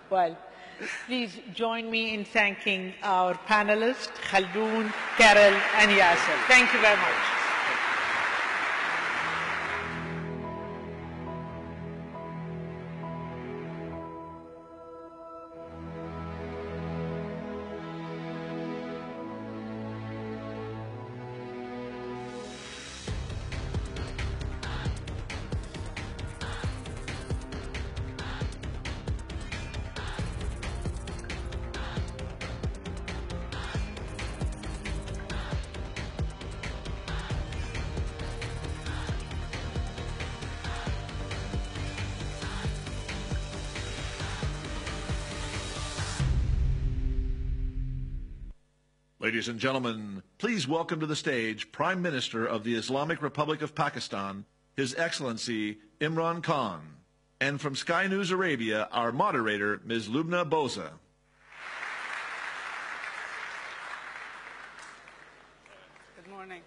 Well, please join me in thanking our panelists, Khaldoon, Carol, and Yasser. Thank you very much. Ladies and gentlemen, please welcome to the stage Prime Minister of the Islamic Republic of Pakistan, His Excellency Imran Khan. And from Sky News Arabia, our moderator, Ms. Lubna Boza. Good morning.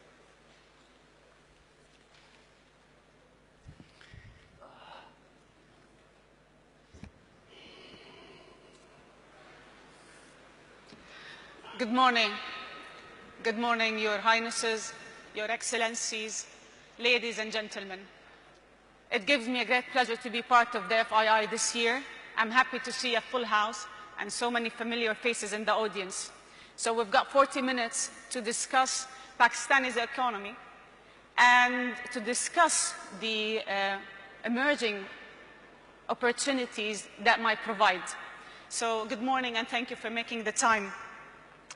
Good morning. Good morning, Your Highnesses, Your Excellencies, ladies and gentlemen. It gives me a great pleasure to be part of the FII this year. I'm happy to see a full house and so many familiar faces in the audience. So we've got 40 minutes to discuss Pakistani's economy and to discuss the emerging opportunities that might provide. So good morning and thank you for making the time.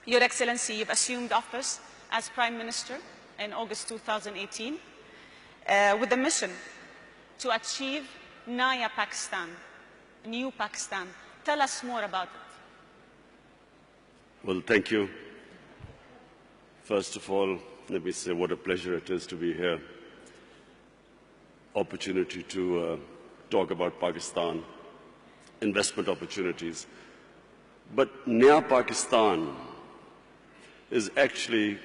Your Excellency, you've assumed office as Prime Minister in August 2018 with a mission to achieve Naya Pakistan, new Pakistan. Tell us more about it. Well, thank you. First of all, let me say what a pleasure it is to be here. Opportunity to talk about Pakistan, investment opportunities. But Naya Pakistan is actually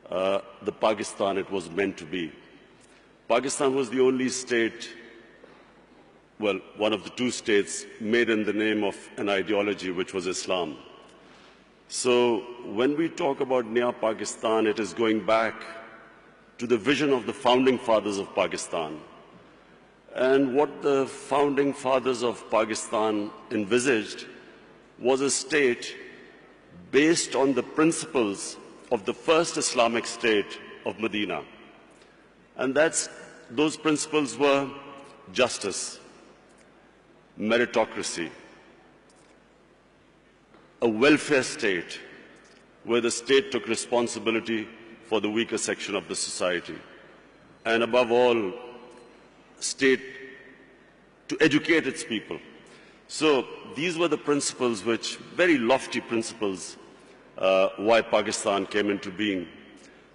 the Pakistan it was meant to be. Pakistan was the only state, well, one of the two states made in the name of an ideology which was Islam. So when we talk about Naya Pakistan, it is going back to the vision of the founding fathers of Pakistan. And what the founding fathers of Pakistan envisaged was a state based on the principles of the first Islamic state of Medina. And those principles were justice, meritocracy, a welfare state where the state took responsibility for the weaker section of the society, and above all, state to educate its people. So these were the principles which, very lofty principles, why Pakistan came into being.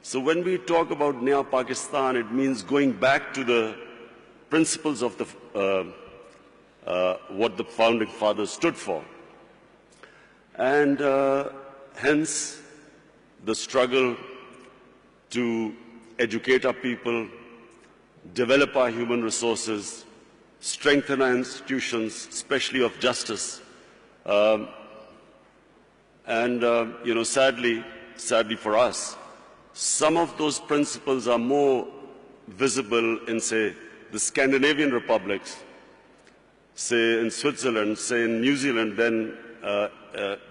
So when we talk about Naya Pakistan, it means going back to the principles of what the founding fathers stood for. And hence, the struggle to educate our people, develop our human resources, strengthen our institutions, especially of justice. Sadly for us, some of those principles are more visible in, say, the Scandinavian republics, say in Switzerland, say in New Zealand, than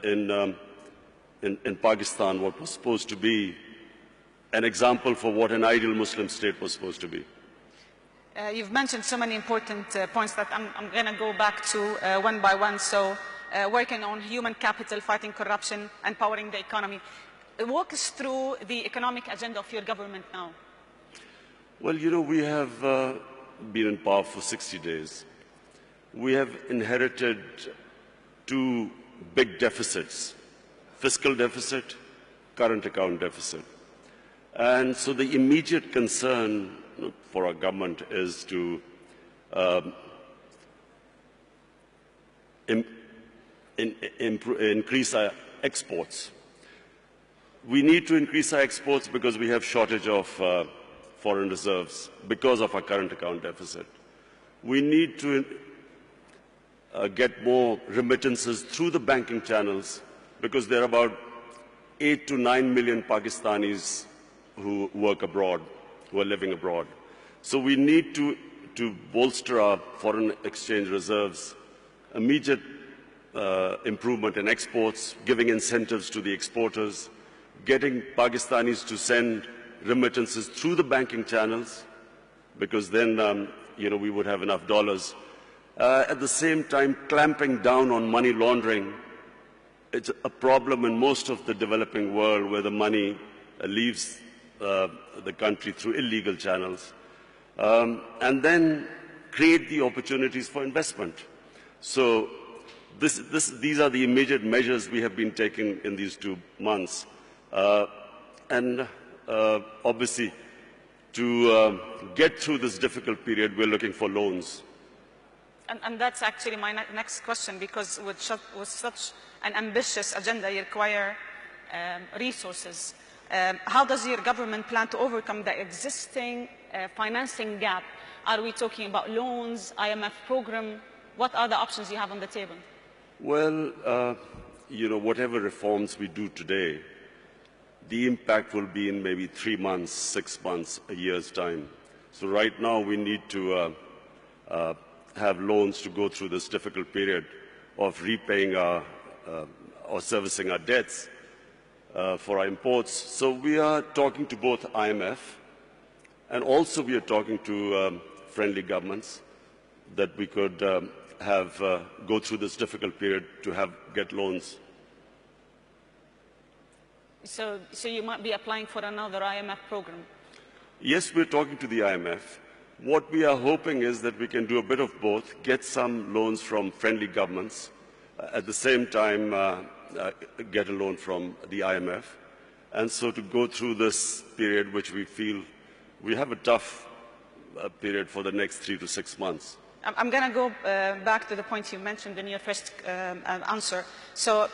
in Pakistan, what was supposed to be an example for what an ideal Muslim state was supposed to be. You've mentioned so many important points that I'm going to go back to one by one. So working on human capital, fighting corruption, empowering the economy. Walk us through the economic agenda of your government now. Well, you know, we have been in power for 60 days. We have inherited two big deficits, fiscal deficit, current account deficit. And so the immediate concern for our government is to increase our exports. We need to increase our exports because we have shortage of foreign reserves because of our current account deficit. We need to get more remittances through the banking channels, because there are about 8 to 9 million Pakistanis who work abroad, who are living abroad. So we need to bolster our foreign exchange reserves, immediate improvement in exports, giving incentives to the exporters, getting Pakistanis to send remittances through the banking channels, because then we would have enough dollars. At the same time, clamping down on money laundering. It's a problem in most of the developing world where the money leaves the country through illegal channels. And then create the opportunities for investment. So these are the immediate measures we have been taking in these 2 months. Obviously, to get through this difficult period, we're looking for loans. And that's actually my next question, because with such an ambitious agenda, you require resources. How does your government plan to overcome the existing financing gap? Are we talking about loans, IMF program? What are the options you have on the table? Well, whatever reforms we do today, the impact will be in maybe 3 months, 6 months, a year's time. So right now we need to have loans to go through this difficult period of repaying or servicing our debts for our imports. So we are talking to both IMF, and also we are talking to friendly governments that we could go through this difficult period to get loans. So you might be applying for another IMF program? Yes, we're talking to the IMF. What we are hoping is that we can do a bit of both, get some loans from friendly governments, at the same time get a loan from the IMF, and so to go through this period which we feel we have a tough period for the next 3 to 6 months. I'm going to go back to the point you mentioned in your first answer. So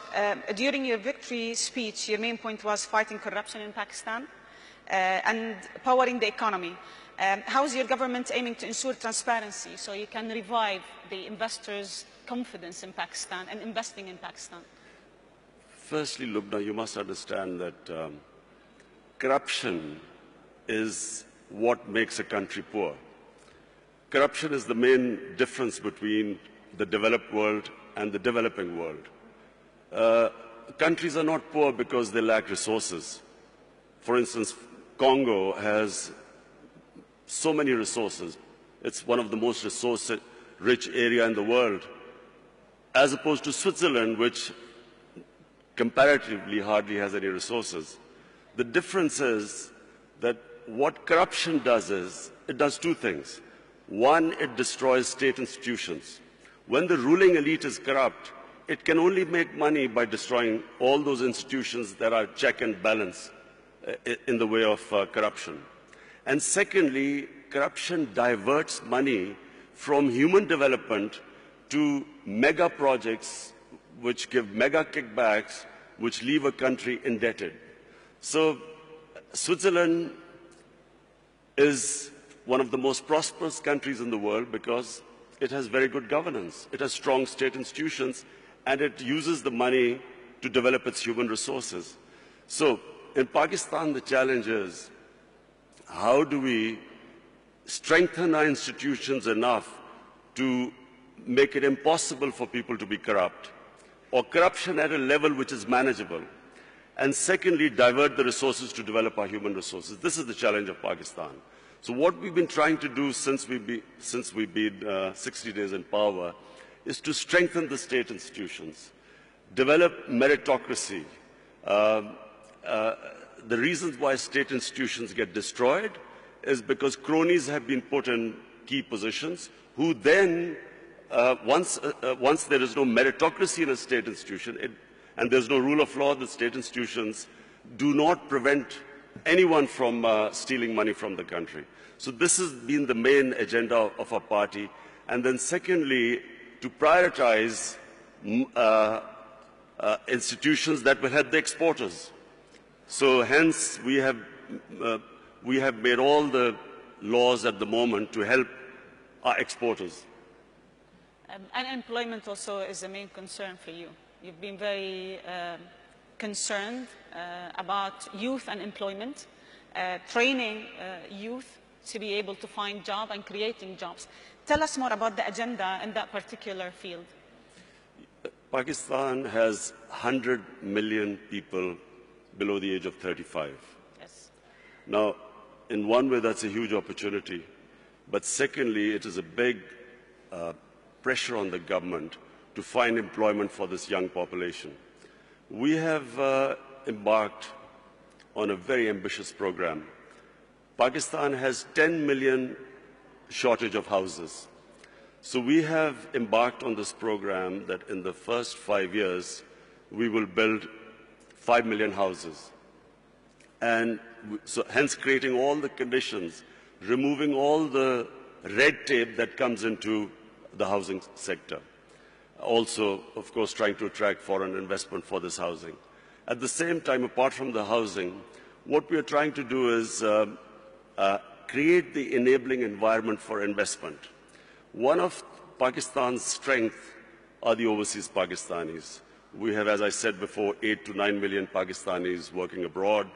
during your victory speech, your main point was fighting corruption in Pakistan and powering the economy. How is your government aiming to ensure transparency so you can revive the investors' confidence in Pakistan and investing in Pakistan? Firstly, Lubna, you must understand that corruption is what makes a country poor. Corruption is the main difference between the developed world and the developing world. Countries are not poor because they lack resources. For instance, Congo has so many resources. It's one of the most resource-rich area in the world, as opposed to Switzerland, which comparatively hardly has any resources. The difference is that what corruption does is, it does two things. One, it destroys state institutions. When the ruling elite is corrupt, it can only make money by destroying all those institutions that are check and balance in the way of corruption. And secondly, corruption diverts money from human development to mega projects which give mega kickbacks, which leave a country indebted. So Switzerland is one of the most prosperous countries in the world because it has very good governance. It has strong state institutions, and it uses the money to develop its human resources. So in Pakistan, the challenge is, how do we strengthen our institutions enough to make it impossible for people to be corrupt, or corruption at a level which is manageable? And secondly, divert the resources to develop our human resources. This is the challenge of Pakistan. So what we've been trying to do since we've been 60 days in power is to strengthen the state institutions, develop meritocracy. The reasons why state institutions get destroyed is because cronies have been put in key positions who then, once there is no meritocracy in a state institution and there's no rule of law, the state institutions do not prevent anyone from stealing money from the country. So this has been the main agenda of our party. And then secondly, to prioritize institutions that will help the exporters. So hence, we have made all the laws at the moment to help our exporters. Unemployment also is a main concern for you. You've been very concerned about youth unemployment, training youth to be able to find jobs and creating jobs. Tell us more about the agenda in that particular field. Pakistan has 100 million people below the age of 35. Yes. Now, in one way, that's a huge opportunity. But secondly, it is a big pressure on the government to find employment for this young population. We have embarked on a very ambitious program. Pakistan has 10 million shortage of houses. So we have embarked on this program that in the first 5 years, we will build 5 million houses. And so hence creating all the conditions, removing all the red tape that comes into the housing sector. Also, of course, trying to attract foreign investment for this housing. At the same time, apart from the housing, what we are trying to do is create the enabling environment for investment. One of Pakistan's strengths are the overseas Pakistanis. We have, as I said before, 8 to 9 million Pakistanis working abroad.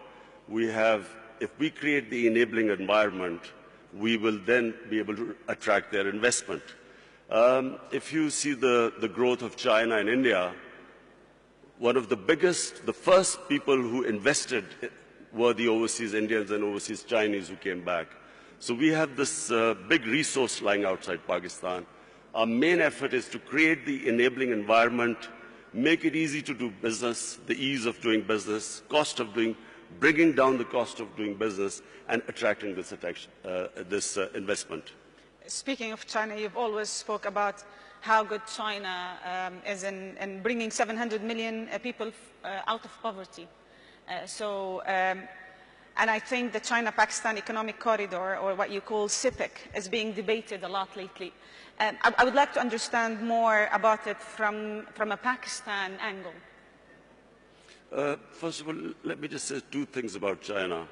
We have, if we create the enabling environment, we will then be able to attract their investment. If you see the growth of China and India, one of the biggest, the first people who invested were the overseas Indians and overseas Chinese who came back. So we have this big resource lying outside Pakistan. Our main effort is to create the enabling environment, make it easy to do business, the ease of doing business, bringing down the cost of doing business, and attracting this investment. Speaking of China, you've always spoke about how good China is in bringing 700 million people out of poverty. And I think the China-Pakistan Economic Corridor, or what you call CPEC, is being debated a lot lately. I would like to understand more about it from a Pakistan angle. First of all, let me just say two things about China,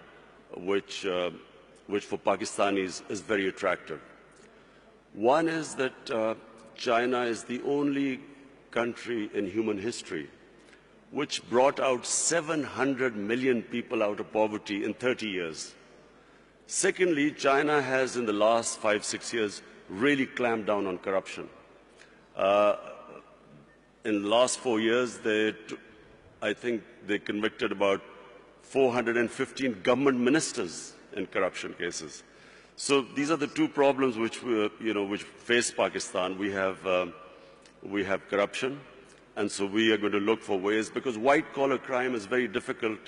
which for Pakistanis is very attractive. One is that China is the only country in human history which brought out 700 million people out of poverty in 30 years. Secondly, China has, in the last 5-6 years, really clamped down on corruption. In the last 4 years, I think they convicted about 415 government ministers in corruption cases. So these are the two problems which face Pakistan. We have corruption, and so we are going to look for ways, because white-collar crime is very difficult,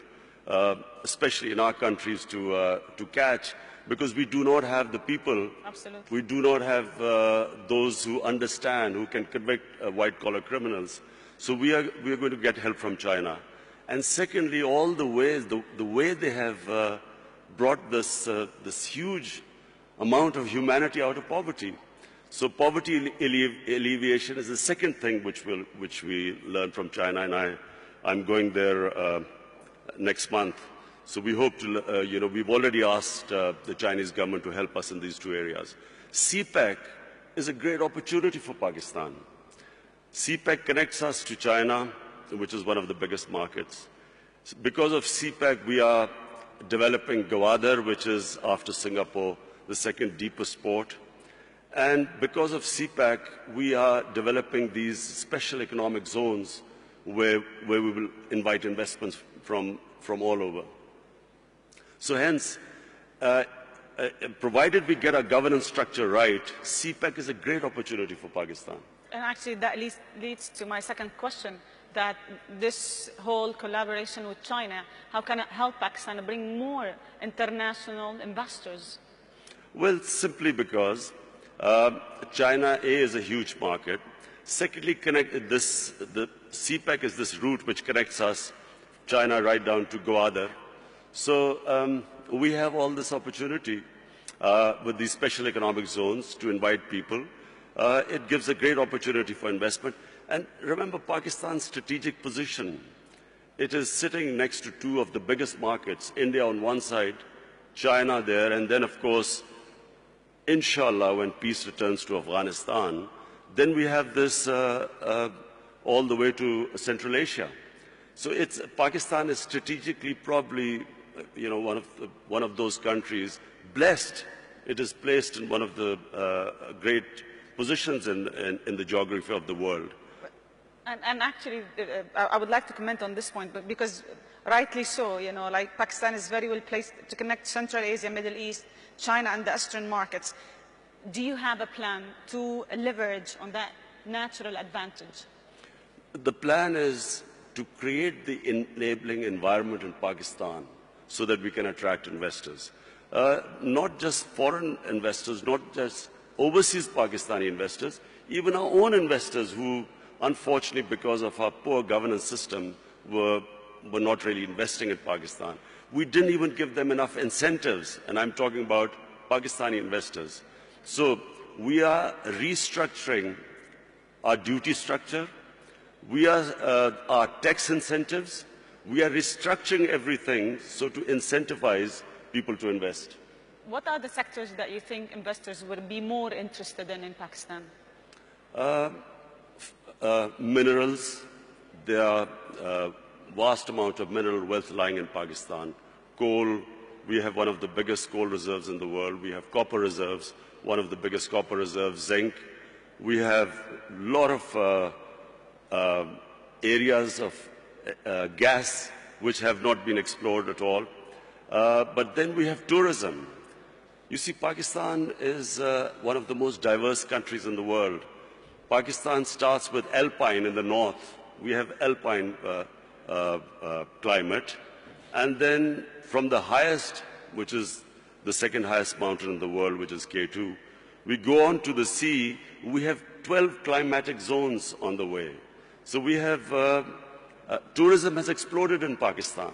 especially in our countries, to catch, because we do not have the people. Absolutely. We do not have those who understand, who can convict white-collar criminals. So we are going to get help from China. And secondly, all the ways, the way they have brought this huge amount of humanity out of poverty. So poverty alleviation is the second thing which we learn from China, and I'm going there next month. So we hope to, we've already asked the Chinese government to help us in these two areas. CPEC is a great opportunity for Pakistan. CPEC connects us to China, which is one of the biggest markets. Because of CPEC, we are developing Gwadar, which is, after Singapore, the second deepest port. And because of CPEC, we are developing these special economic zones where we will invite investments from all over. So hence, provided we get our governance structure right, CPEC is a great opportunity for Pakistan. And actually that leads to my second question, that this whole collaboration with China, how can it help Pakistan to bring more international investors? Well, simply because China, A, is a huge market. Secondly, the CPEC is this route which connects us, China, right down to Gwadar. So we have all this opportunity with these special economic zones to invite people. It gives a great opportunity for investment. And remember Pakistan's strategic position. It is sitting next to two of the biggest markets, India on one side, China there, and then, of course, inshallah, when peace returns to Afghanistan, Then we have this all the way to Central Asia. So Pakistan is strategically probably one of those countries blessed. It is placed in one of the great positions in the geography of the world. And actually, I would like to comment on this point, but because rightly so, like Pakistan is very well placed to connect Central Asia, Middle East, China, and the Eastern markets. Do you have a plan to leverage on that natural advantage? The plan is to create the enabling environment in Pakistan so that we can attract investors. Not just foreign investors, not just overseas Pakistani investors, even our own investors who, unfortunately, because of our poor governance system, were not really investing in Pakistan. We didn't even give them enough incentives, and I'm talking about Pakistani investors. So we are restructuring our duty structure. We are our tax incentives. We are restructuring everything so to incentivize people to invest. What are the sectors that you think investors would be more interested in Pakistan? Minerals. There are vast amount of mineral wealth lying in Pakistan. Coal. We have one of the biggest coal reserves in the world. We have copper reserves, one of the biggest copper reserves. Zinc. We have a lot of areas of gas which have not been explored at all. But then we have tourism. You see, Pakistan is one of the most diverse countries in the world. Pakistan starts with alpine in the north. We have alpine climate. And then from the highest, which is the second highest mountain in the world, which is K2, we go on to the sea. We have 12 climatic zones on the way. So we have, tourism has exploded in Pakistan.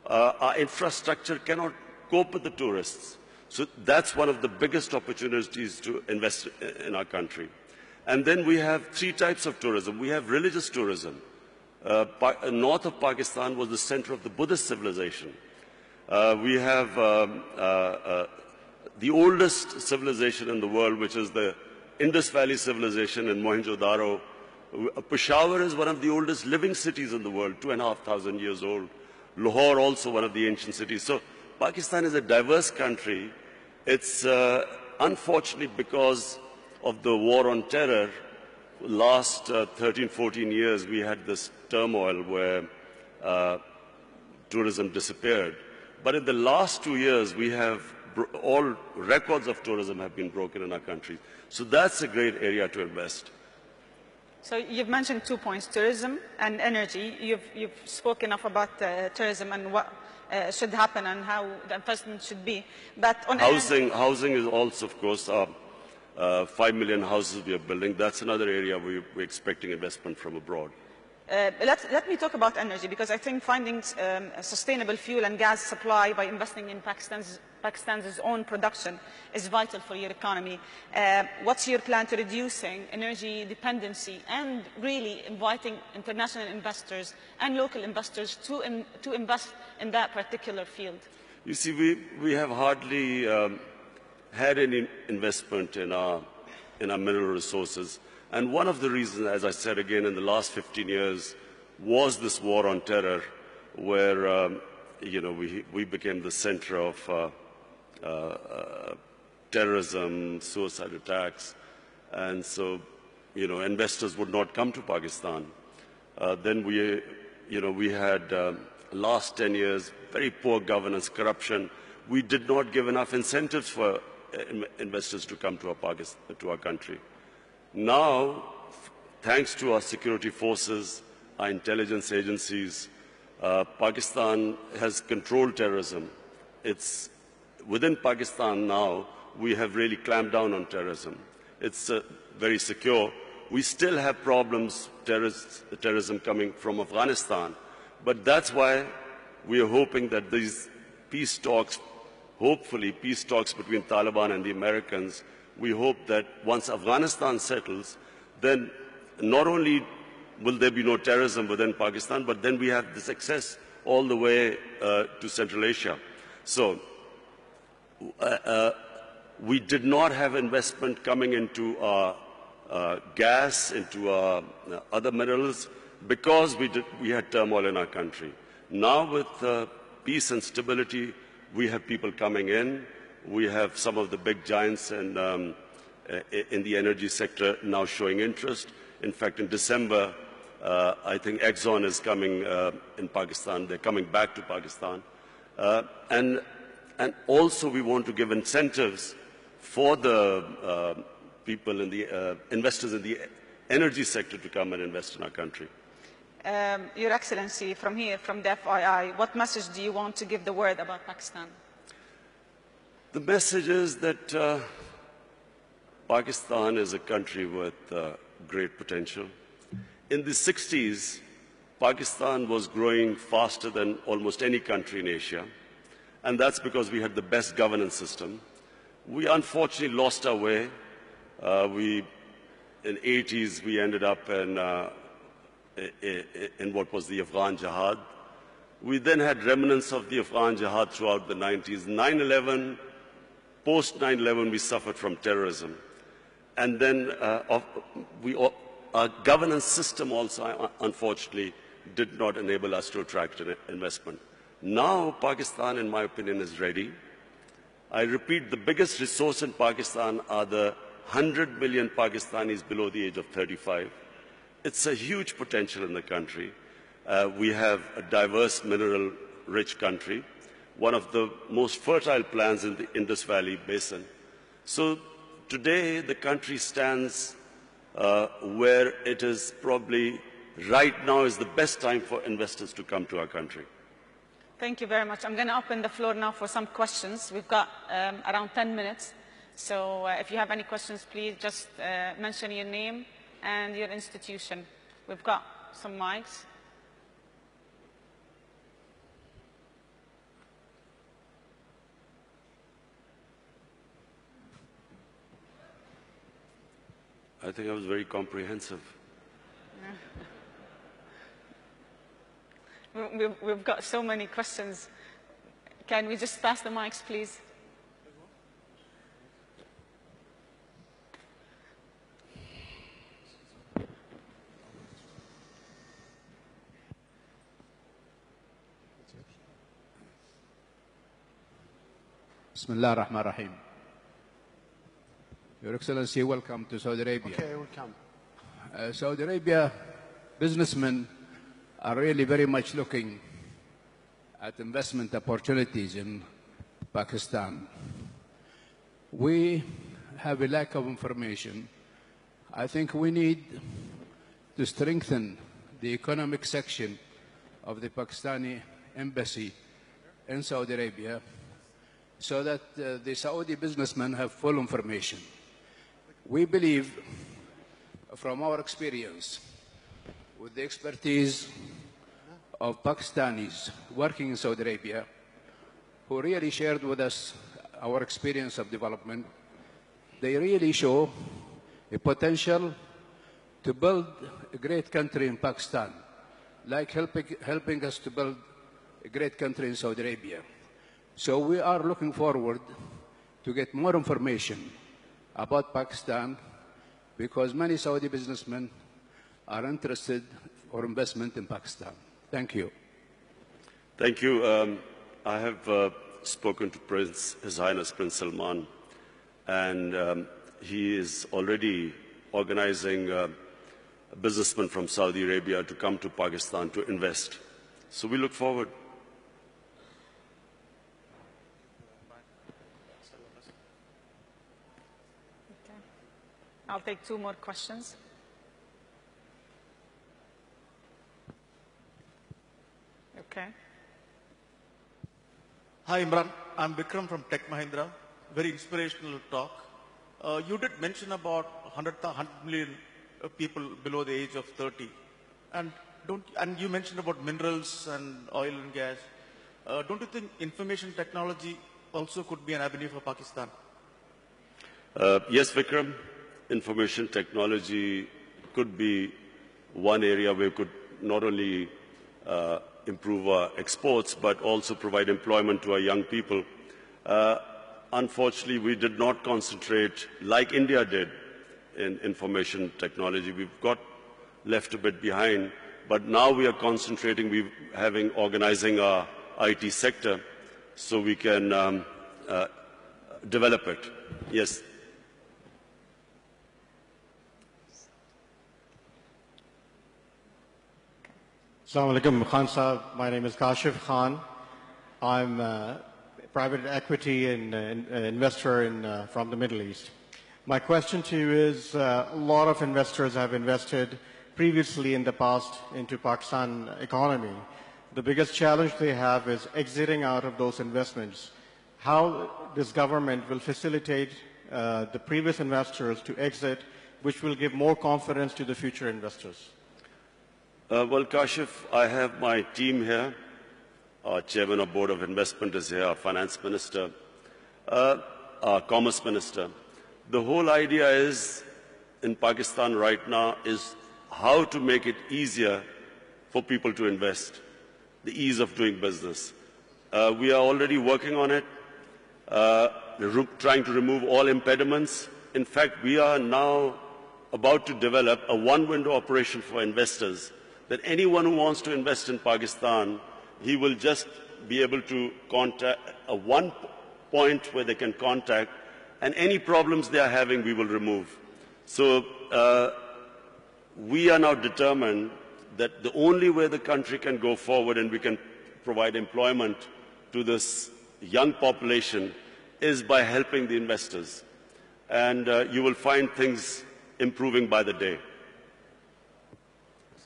Our infrastructure cannot cope with the tourists. So that's one of the biggest opportunities to invest in our country. And then we have three types of tourism. We have religious tourism. North of Pakistan was the center of the Buddhist civilization. We have the oldest civilization in the world, which is the Indus Valley civilization in Mohenjo-daro. Peshawar is one of the oldest living cities in the world, 2,500 years old. Lahore also one of the ancient cities. So Pakistan is a diverse country. It's unfortunately because of the war on terror, last 13, 14 years we had this turmoil where tourism disappeared. But in the last 2 years we have all records of tourism have been broken in our country. So that's a great area to invest. So you've mentioned 2 points, tourism and energy. You've spoken enough about tourism and what should happen and how the investment should be. But on housing is also, of course, 5 million houses we are building. That's another area we're expecting investment from abroad. Let me talk about energy, because I think finding sustainable fuel and gas supply by investing in Pakistan's own production is vital for your economy. What's your plan to reducing energy dependency and really inviting international investors and local investors to invest in that particular field? You see, we have hardly had any investment in our mineral resources. And one of the reasons, as I said again, in the last 15 years, was this war on terror, where we became the center of terrorism, suicide attacks, and so investors would not come to Pakistan. Then we had last 10 years very poor governance, corruption. We did not give enough incentives for investors to come to our country. Now, thanks to our security forces, our intelligence agencies, Pakistan has controlled terrorism. It's within Pakistan now, we have really clamped down on terrorism. It's very secure. We still have problems, terrorism coming from Afghanistan. But that's why we are hoping that these peace talks, hopefully peace talks between Taliban and the Americans, we hope that once Afghanistan settles, then not only will there be no terrorism within Pakistan, but then we have this access all the way to Central Asia. So we did not have investment coming into our gas, into our other minerals, because we had turmoil in our country. Now with peace and stability, we have people coming in. We have some of the big giants in the energy sector now showing interest. In fact, in December, I think Exxon is coming in Pakistan. They're coming back to Pakistan. And also we want to give incentives for the people in the investors in the energy sector to come and invest in our country. Your Excellency, from here, from the FII, what message do you want to give the world about Pakistan? The message is that Pakistan is a country with great potential. In the 60s, Pakistan was growing faster than almost any country in Asia, and that's because we had the best governance system. We unfortunately lost our way. In the 80s, we ended up in what was the Afghan Jihad. We then had remnants of the Afghan Jihad throughout the 90s. 9/11, post 9/11, we suffered from terrorism. And then our governance system also, unfortunately, did not enable us to attract investment. Now, Pakistan, in my opinion, is ready. I repeat, the biggest resource in Pakistan are the 100 million Pakistanis below the age of 35. It's a huge potential in the country. We have a diverse, mineral-rich country, one of the most fertile lands in the Indus Valley Basin. So today, the country stands where it is probably right now is the best time for investors to come to our country. Thank you very much. I'm going to open the floor now for some questions. We've got around 10 minutes. So if you have any questions, please just mention your name and your institution. We've got some mics. I think I was very comprehensive. We've got so many questions. Can we just pass the mics, please? Bismillah ar-Rahman ar-Rahim. Your Excellency, welcome to Saudi Arabia. Okay, welcome. Saudi Arabia businessmen are really very much looking at investment opportunities in Pakistan. We have a lack of information. I think we need to strengthen the economic section of the Pakistani embassy in Saudi Arabia so that the Saudi businessmen have full information. We believe, from our experience, with the expertise of Pakistanis working in Saudi Arabia, who really shared with us our experience of development, they really show a potential to build a great country in Pakistan, like helping us to build a great country in Saudi Arabia. So we are looking forward to get more information about Pakistan, because many Saudi businessmen are interested for investment in Pakistan. Thank you. Thank you. I have spoken to His Highness Prince Salman, and he is already organizing businessmen from Saudi Arabia to come to Pakistan to invest. So we look forward. I'll take two more questions. Okay. Hi, Imran. I'm Vikram from Tech Mahindra. Very inspirational talk. You did mention about 100 million people below the age of 30. And you mentioned about minerals and oil and gas. Don't you think information technology also could be an avenue for Pakistan? Yes, Vikram. Information technology could be one area where we could not only improve our exports, but also provide employment to our young people. Unfortunately, we did not concentrate, like India did, in information technology. We've got left a bit behind, but now we are concentrating, organizing our IT sector so we can develop it. Yes. Assalamu alaikum, Khan Saab. My name is Kashif Khan. I'm a private equity and investor from the Middle East. My question to you is, a lot of investors have invested previously in the past into Pakistan economy. The biggest challenge they have is exiting out of those investments. How this government will facilitate the previous investors to exit, which will give more confidence to the future investors? Well, Kashif, I have my team here. Our chairman of board of investment is here, our finance minister, our commerce minister. The whole idea is, in Pakistan right now, is how to make it easier for people to invest, the ease of doing business. We are already working on it, trying to remove all impediments. In fact, we are now about to develop a one-window operation for investors, that anyone who wants to invest in Pakistan, he will just be able to contact one point where they can contact, and any problems they are having, we will remove. So we are now determined that the only way the country can go forward and we can provide employment to this young population is by helping the investors. And you will find things improving by the day.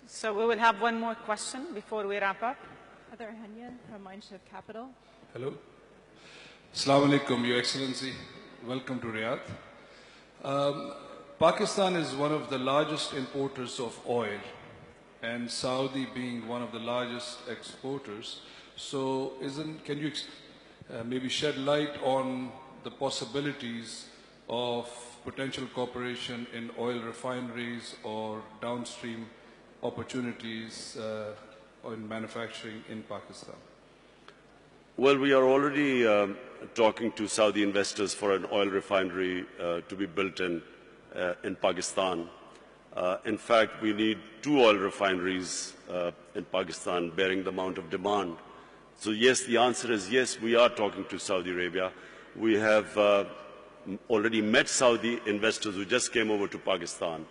So we will have one more question before we wrap up. Heather Henyan from Mindshift Capital. Hello. Assalamu alaikum, Your Excellency. Welcome to Riyadh. Pakistan is one of the largest importers of oil, and Saudi being one of the largest exporters. So can you maybe shed light on the possibilities of potential cooperation in oil refineries or downstream opportunities in manufacturing in Pakistan? Well, we are already talking to Saudi investors for an oil refinery to be built in Pakistan. In fact, we need 2 oil refineries in Pakistan bearing the amount of demand. So yes, the answer is yes, we are talking to Saudi Arabia. We have already met Saudi investors who just came over to Pakistan.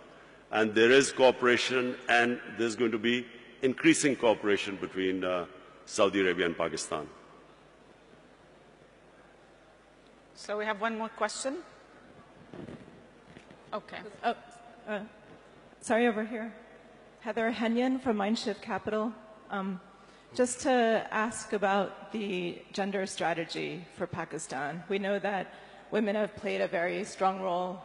And there is cooperation, and there's going to be increasing cooperation between Saudi Arabia and Pakistan. So we have one more question. Okay. Sorry, over here. Heather Henyan from Mindshift Capital. Just to ask about the gender strategy for Pakistan. We know that women have played a very strong role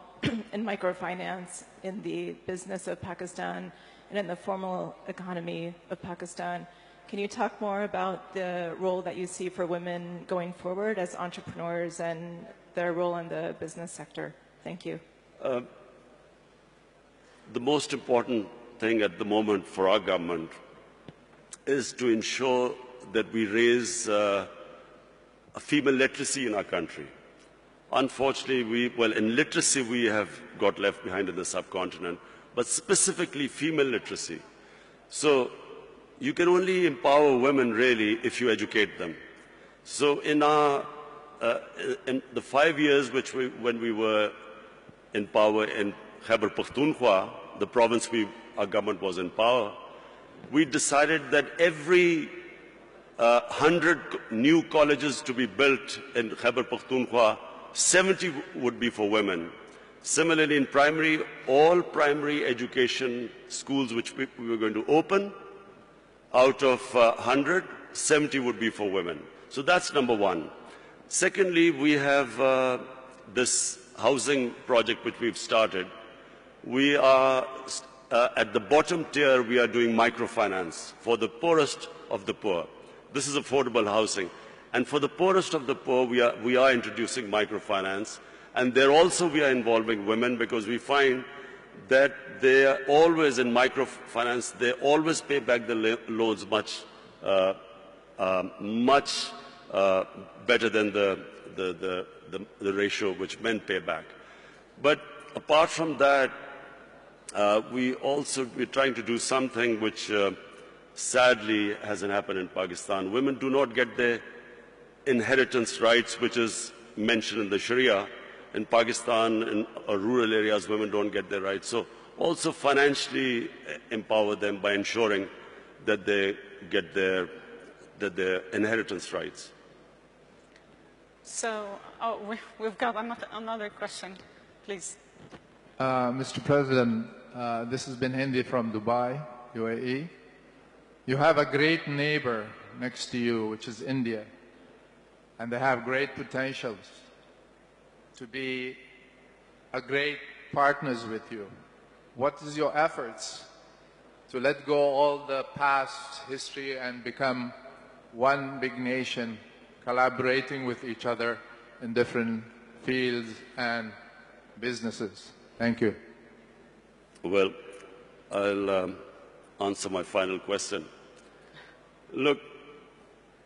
in microfinance, in the business of Pakistan, and in the formal economy of Pakistan. Can you talk more about the role that you see for women going forward as entrepreneurs and their role in the business sector? Thank you. The most important thing at the moment for our government is to ensure that we raise a female literacy in our country. Unfortunately, in literacy we have got left behind in the subcontinent, but specifically female literacy. So you can only empower women really if you educate them. So in the 5 years when we were in power in Khyber Pakhtunkhwa, the province our government was in power, we decided that every 100 new colleges to be built in Khyber Pakhtunkhwa, 70 would be for women. Similarly, in primary, all primary education schools which we were going to open, out of 100, 70 would be for women. So that's number one. Secondly, we have this housing project which we've started. We are, at the bottom tier, we are doing microfinance for the poorest of the poor. This is affordable housing. And for the poorest of the poor, we are introducing microfinance. And there also we are involving women, because we find that they are always in microfinance, they always pay back the loans much better than the ratio which men pay back. But apart from that, we're trying to do something which sadly hasn't happened in Pakistan. Women do not get their inheritance rights, which is mentioned in the Sharia. In Pakistan, in rural areas, women don't get their rights. So also financially empower them by ensuring that they get their inheritance rights. So we've got another question, please. Mr. President, this has been Hindi from Dubai, UAE. You have a great neighbor next to you, which is India, and they have great potentials to be a great partners with you. What is your efforts to let go all the past history and become one big nation, collaborating with each other in different fields and businesses? Thank you. Well, I'll answer my final question. Look,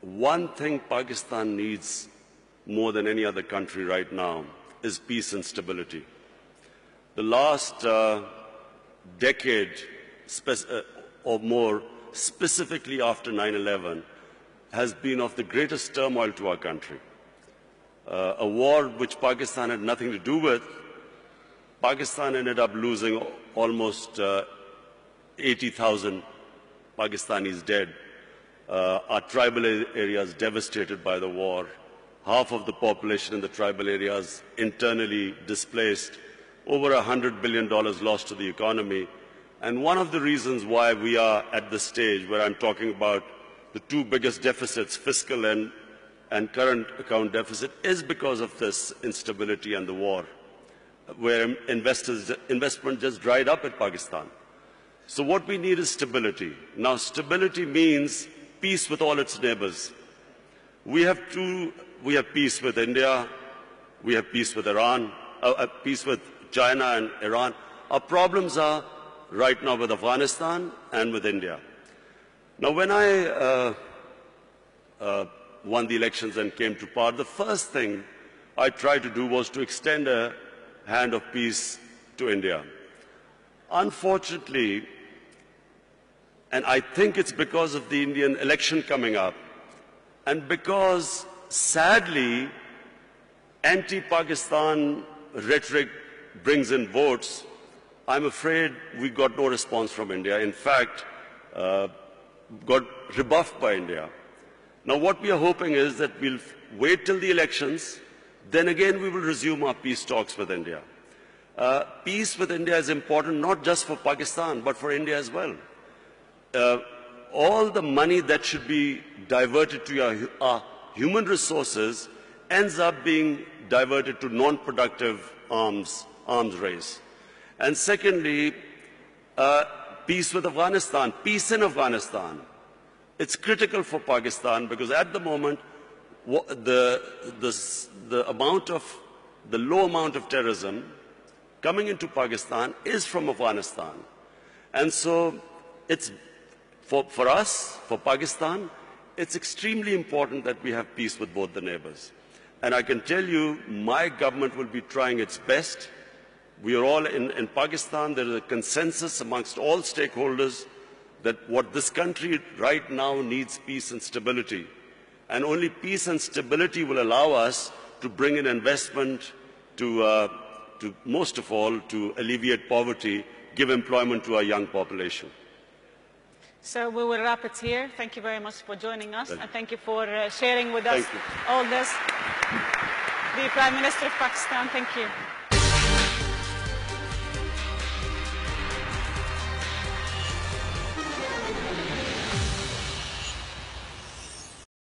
one thing Pakistan needs more than any other country right now is peace and stability. The last decade or more, specifically after 9/11, has been of the greatest turmoil to our country. A war which Pakistan had nothing to do with. Pakistan ended up losing almost 80,000 Pakistanis dead. Our tribal areas devastated by the war. Half of the population in the tribal areas internally displaced. Over $100 billion lost to the economy. And one of the reasons why we are at this stage where I'm talking about the two biggest deficits, fiscal and current account deficit, is because of this instability and the war, where investment just dried up in Pakistan. So what we need is stability. Now, stability means peace with all its neighbors. We have peace with India, we have peace with Iran, peace with China and Iran. Our problems are right now with Afghanistan and with India. Now, when I won the elections and came to power, the first thing I tried to do was to extend a hand of peace to India. Unfortunately, and I think it's because of the Indian election coming up, and because, sadly, anti-Pakistan rhetoric brings in votes, I'm afraid we got no response from India. In fact, got rebuffed by India. Now, what we are hoping is that we'll wait till the elections, then again we will resume our peace talks with India. Peace with India is important not just for Pakistan, but for India as well. All the money that should be diverted to our human resources ends up being diverted to non-productive arms race. And secondly, peace with Afghanistan, peace in Afghanistan. It's critical for Pakistan because at the moment, the low amount of terrorism coming into Pakistan is from Afghanistan. And so it's for us, for Pakistan, it's extremely important that we have peace with both the neighbors. And I can tell you, my government will be trying its best. We are all in Pakistan, there is a consensus amongst all stakeholders that what this country right now needs peace and stability. And only peace and stability will allow us to bring in investment to most of all, to alleviate poverty, give employment to our young population. So we will wrap it here. Thank you very much for joining us, and thank you for sharing with us all this. The Prime Minister of Pakistan, thank you.